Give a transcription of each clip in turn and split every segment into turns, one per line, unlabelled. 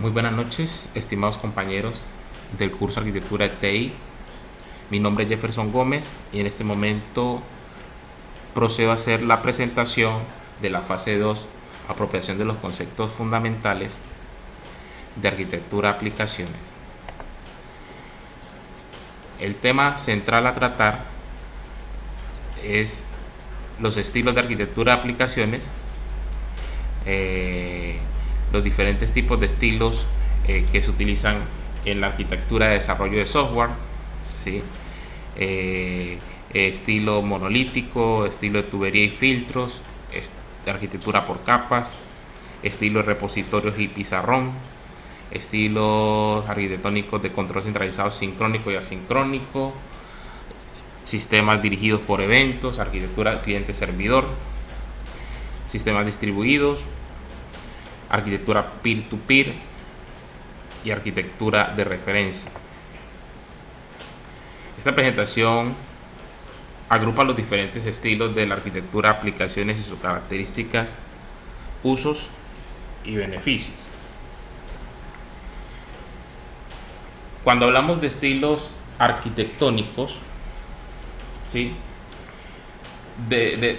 Muy buenas noches, estimados compañeros del curso Arquitectura de TI. Mi nombre es Jefferson Gómez y en este momento procedo a hacer la presentación de la fase 2, apropiación de los conceptos fundamentales de arquitectura de aplicaciones. El tema central a tratar es los estilos de arquitectura de aplicaciones, los diferentes tipos de estilos que se utilizan en la arquitectura de desarrollo de software, ¿sí? Estilo monolítico, estilo de tubería y filtros, arquitectura por capas, estilo de repositorios y pizarrón, estilos arquitectónicos de control centralizado sincrónico y asincrónico, sistemas dirigidos por eventos, arquitectura cliente-servidor, sistemas distribuidos, arquitectura peer-to-peer y arquitectura de referencia. Esta presentación agrupa los diferentes estilos de la arquitectura, aplicaciones y sus características, usos y beneficios. Cuando hablamos de estilos arquitectónicos, ¿sí?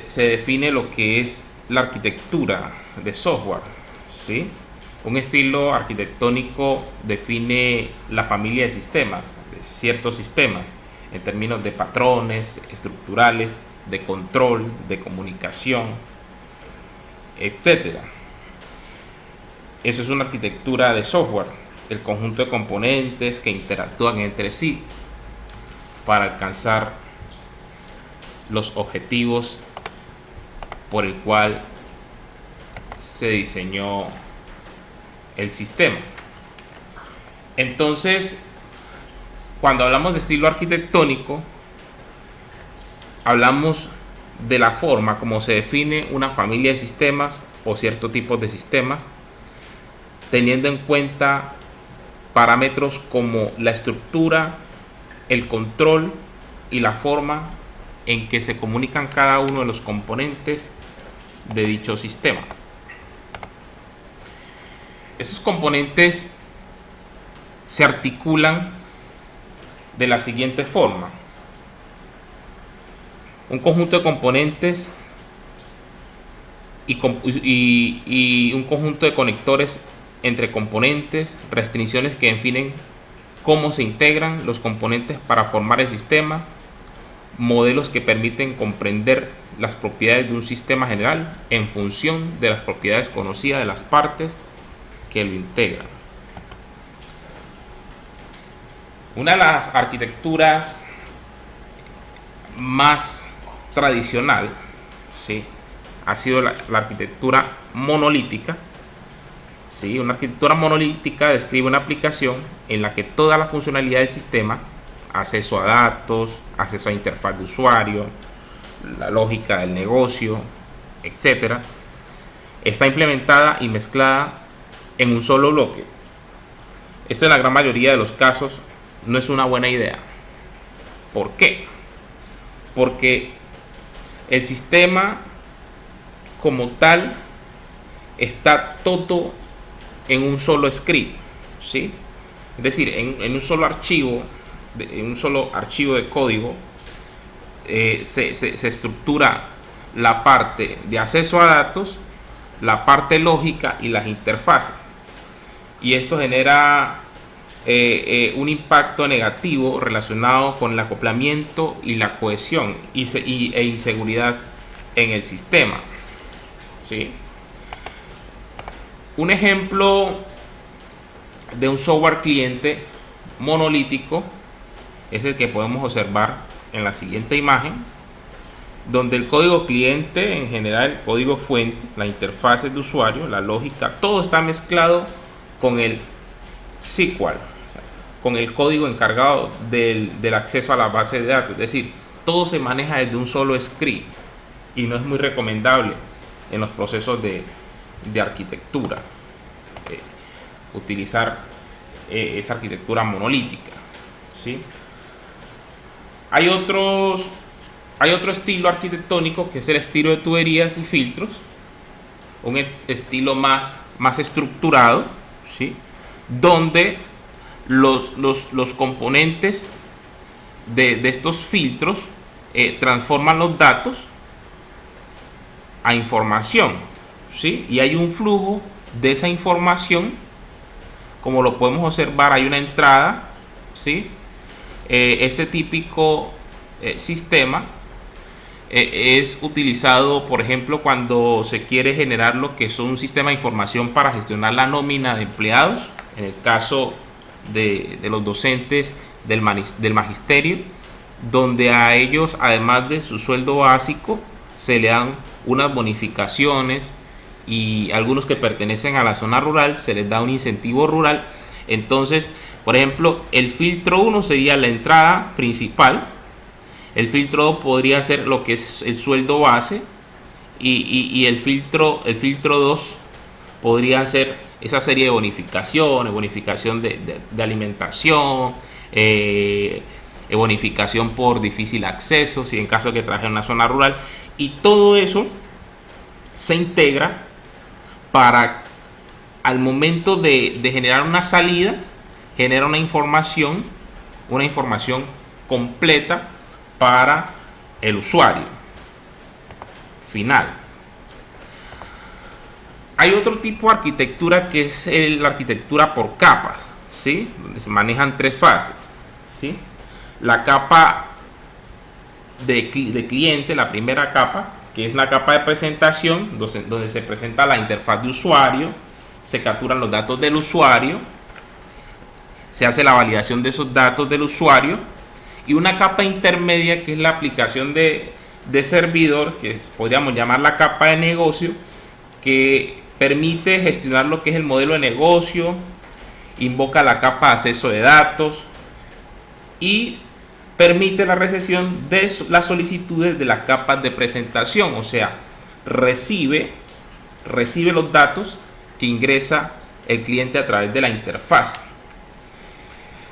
Se define lo que es la arquitectura de software, ¿sí? Un estilo arquitectónico define la familia de sistemas, de ciertos sistemas, en términos de patrones estructurales, de control, de comunicación, etc. Eso es una arquitectura de software, el conjunto de componentes que interactúan entre sí para alcanzar los objetivos por el cual se diseñó el sistema. Entonces, cuando hablamos de estilo arquitectónico, hablamos de la forma como se define una familia de sistemas o ciertos tipos de sistemas, teniendo en cuenta parámetros como la estructura, el control y la forma en que se comunican cada uno de los componentes de dicho sistema. Esos componentes se articulan de la siguiente forma: un conjunto de componentes y un conjunto de conectores entre componentes, restricciones que definen cómo se integran los componentes para formar el sistema, modelos que permiten comprender las propiedades de un sistema general en función de las propiedades conocidas de las partes que lo integran. Una de las arquitecturas más tradicional, ¿sí?, ha sido la arquitectura monolítica. ¿Sí? Una arquitectura monolítica describe una aplicación en la que toda la funcionalidad del sistema, acceso a datos, acceso a interfaz de usuario, la lógica del negocio, etc., está implementada y mezclada en un solo bloque. Esto en la gran mayoría de los casos no es una buena idea. ¿Por qué? Porque el sistema como tal está todo en un solo script, ¿sí? Es decir, en un solo archivo, de código, se estructura la parte de acceso a datos, la parte lógica y las interfaces. Y esto genera un impacto negativo relacionado con el acoplamiento y la cohesión e inseguridad en el sistema, ¿sí? Un ejemplo de un software cliente monolítico es el que podemos observar en la siguiente imagen, donde el código cliente, en general el código fuente, la interfaz de usuario, la lógica, todo está mezclado con el SQL, con el código encargado del acceso a la base de datos. Es decir, todo se maneja desde un solo script y no es muy recomendable en los procesos de arquitectura utilizar esa arquitectura monolítica, ¿sí? Hay otro estilo arquitectónico que es el estilo de tuberías y filtros, un estilo más estructurado, ¿sí?, donde los componentes de estos filtros transforman los datos a información, ¿sí? Y hay un flujo de esa información, como lo podemos observar. Hay una entrada, ¿sí? Este típico sistema es utilizado, por ejemplo, cuando se quiere generar lo que son un sistema de información para gestionar la nómina de empleados, en el caso de los docentes del magisterio, donde a ellos, además de su sueldo básico, se le dan unas bonificaciones, y algunos que pertenecen a la zona rural se les da un incentivo rural. Entonces, por ejemplo, el filtro 1 sería la entrada principal, el filtro 2 podría ser lo que es el sueldo base, y el filtro 2 podría ser esa serie de bonificaciones, bonificación de alimentación, bonificación por difícil acceso, si en caso de que trabaje en una zona rural, y todo eso se integra para, al momento de generar una salida, genera una información completa para el usuario final. Hay otro tipo de arquitectura que es la arquitectura por capas, ¿sí? Donde se manejan 3 fases, ¿sí? La capa de cliente, la primera capa, que es la capa de presentación, donde se presenta la interfaz de usuario, se capturan los datos del usuario, se hace la validación de esos datos del usuario, y una capa intermedia que es la aplicación de servidor, que podríamos llamar la capa de negocio, que permite gestionar lo que es el modelo de negocio, invoca la capa de acceso de datos y permite la recepción de las solicitudes de las capas de presentación, o sea, recibe los datos que ingresa el cliente a través de la interfaz.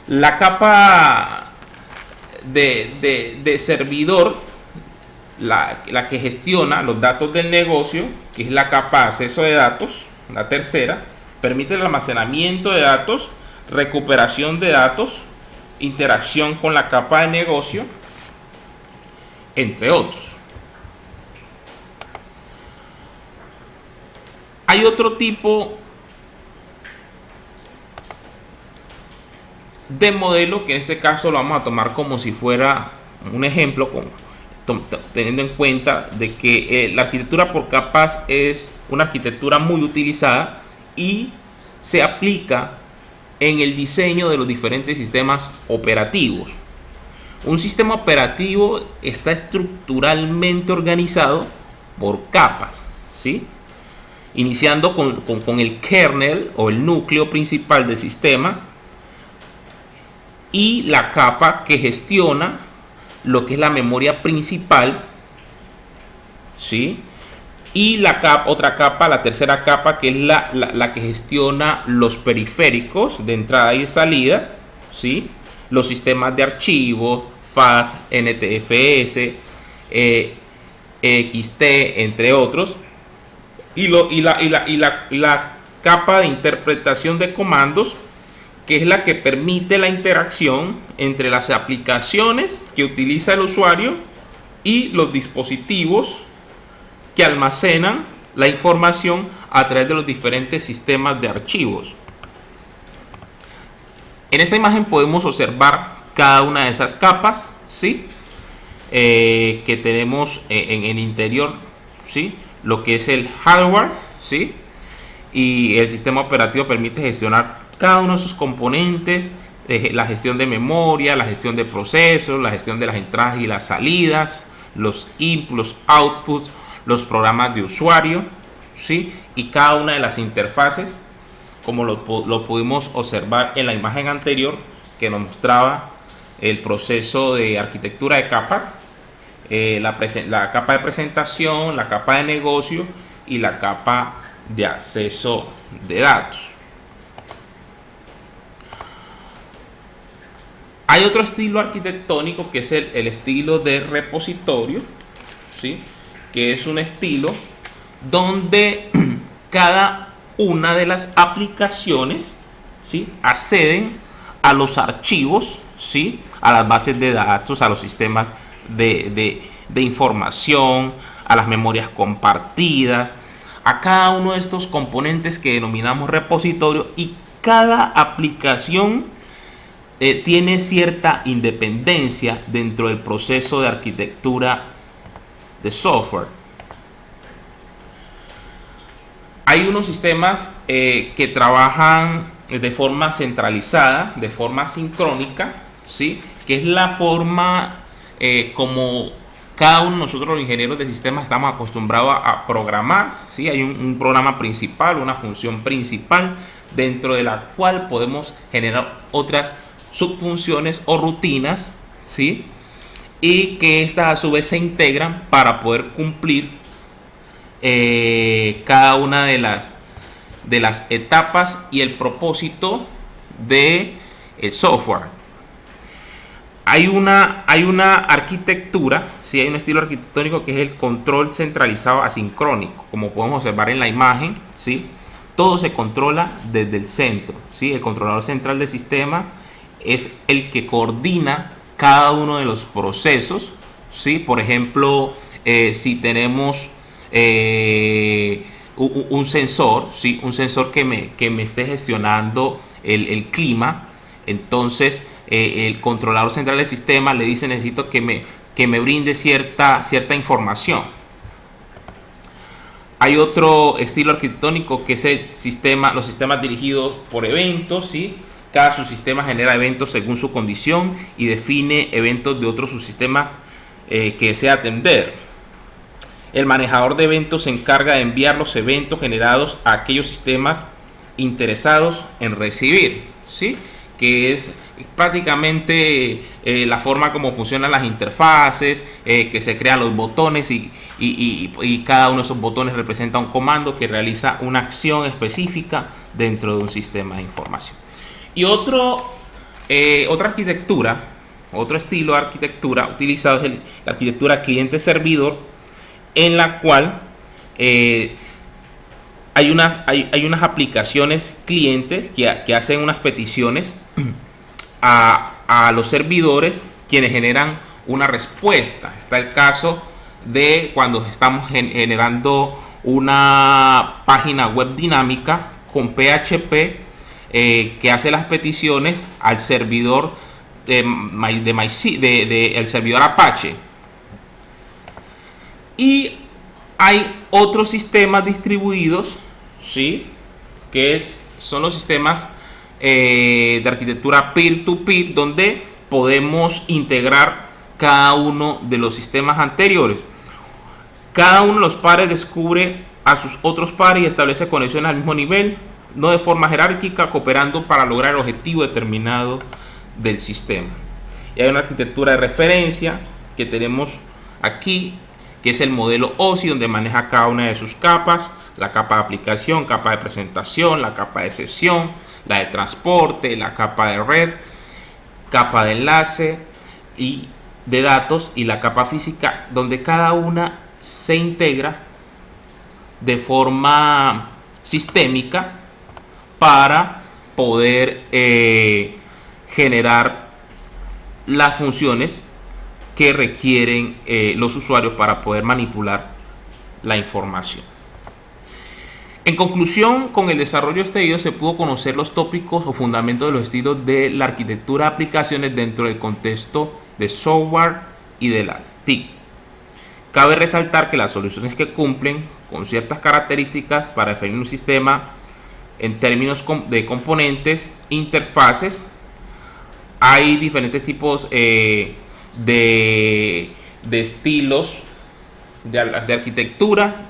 La capa de servidor, la que gestiona los datos del negocio, que es la capa de acceso de datos, la tercera, permite el almacenamiento de datos, recuperación de datos, interacción con la capa de negocio, entre otros. Hay otro tipo de modelo que en este caso lo vamos a tomar como si fuera un ejemplo, teniendo en cuenta de que la arquitectura por capas es una arquitectura muy utilizada y se aplica en el diseño de los diferentes sistemas operativos. Un sistema operativo está estructuralmente organizado por capas, ¿sí? Iniciando con el kernel o el núcleo principal del sistema y la capa que gestiona lo que es la memoria principal, ¿sí? Y otra capa, la tercera capa, que es la que gestiona los periféricos de entrada y salida, ¿sí? Los sistemas de archivos, FAT, NTFS, XT, entre otros. Y la capa de interpretación de comandos, que es la que permite la interacción entre las aplicaciones que utiliza el usuario y los dispositivos que almacenan la información a través de los diferentes sistemas de archivos. En esta imagen podemos observar cada una de esas capas, ¿sí? Que tenemos en el interior, ¿sí? Lo que es el hardware, ¿sí? Y el sistema operativo permite gestionar cada uno de sus componentes, la gestión de memoria, la gestión de procesos, la gestión de las entradas y las salidas, los inputs, los outputs, los programas de usuario, ¿sí? Y cada una de las interfaces, como lo pudimos observar en la imagen anterior, que nos mostraba el proceso de arquitectura de capas, la capa de presentación, la capa de negocio y la capa de acceso de datos. Hay otro estilo arquitectónico que es el estilo de repositorio, ¿sí? Que es un estilo donde cada una de las aplicaciones, ¿sí?, acceden a los archivos, ¿sí?, a las bases de datos, a los sistemas de información, a las memorias compartidas, a cada uno de estos componentes que denominamos repositorio, y cada aplicación tiene cierta independencia dentro del proceso de arquitectura de software. Hay unos sistemas que trabajan de forma centralizada, de forma sincrónica, ¿sí?, que es la forma como cada uno de nosotros los ingenieros de sistemas estamos acostumbrados a programar, ¿sí? Hay un programa principal, una función principal, dentro de la cual podemos generar otras subfunciones o rutinas, ¿sí?, y que estas a su vez se integran para poder cumplir cada una de las etapas y el propósito del software. Hay una arquitectura, ¿sí?, hay un estilo arquitectónico que es el control centralizado asincrónico. Como podemos observar en la imagen, ¿sí?, todo se controla desde el centro, ¿sí? El controlador central del sistema es el que coordina cada uno de los procesos, ¿sí? Por ejemplo, si tenemos un sensor, ¿sí?, un sensor que me esté gestionando el clima, entonces el controlador central del sistema le dice: necesito que me brinde cierta información. Hay otro estilo arquitectónico que es los sistemas dirigidos por eventos, ¿sí? Cada subsistema genera eventos según su condición y define eventos de otros subsistemas que desea atender. El manejador de eventos se encarga de enviar los eventos generados a aquellos sistemas interesados en recibir, ¿sí?, que es prácticamente la forma como funcionan las interfaces, que se crean los botones y cada uno de esos botones representa un comando que realiza una acción específica dentro de un sistema de información. Y otra arquitectura, otro estilo de arquitectura utilizado es la arquitectura cliente-servidor, en la cual hay unas aplicaciones clientes que hacen unas peticiones a los servidores, quienes generan una respuesta. Está el caso de cuando estamos generando una página web dinámica con PHP que hace las peticiones al servidor el servidor Apache. Y hay otros sistemas distribuidos, ¿sí?, que son los sistemas de arquitectura peer-to-peer, donde podemos integrar cada uno de los sistemas anteriores. Cada uno de los pares descubre a sus otros pares y establece conexiones al mismo nivel, no de forma jerárquica, cooperando para lograr el objetivo determinado del sistema. Y hay una arquitectura de referencia que tenemos aquí, que es el modelo OSI, donde maneja cada una de sus capas: la capa de aplicación, capa de presentación, la capa de sesión, la de transporte, la capa de red, capa de enlace y de datos, y la capa física, donde cada una se integra de forma sistémica para poder generar las funciones que requieren los usuarios para poder manipular la información. En conclusión, con el desarrollo de este video se pudo conocer los tópicos o fundamentos de los estilos de la arquitectura de aplicaciones dentro del contexto de software y de las TIC. Cabe resaltar que las soluciones que cumplen con ciertas características para definir un sistema en términos de componentes, interfaces, hay diferentes tipos de estilos de arquitectura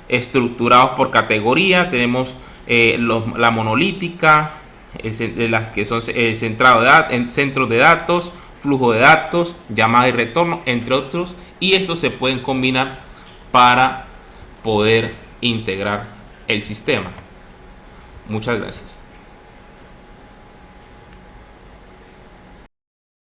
estructurados por categoría. Tenemos la monolítica, las que son centros de datos, flujo de datos, llamada y retorno, entre otros, y estos se pueden combinar para poder integrar el sistema. Muchas gracias.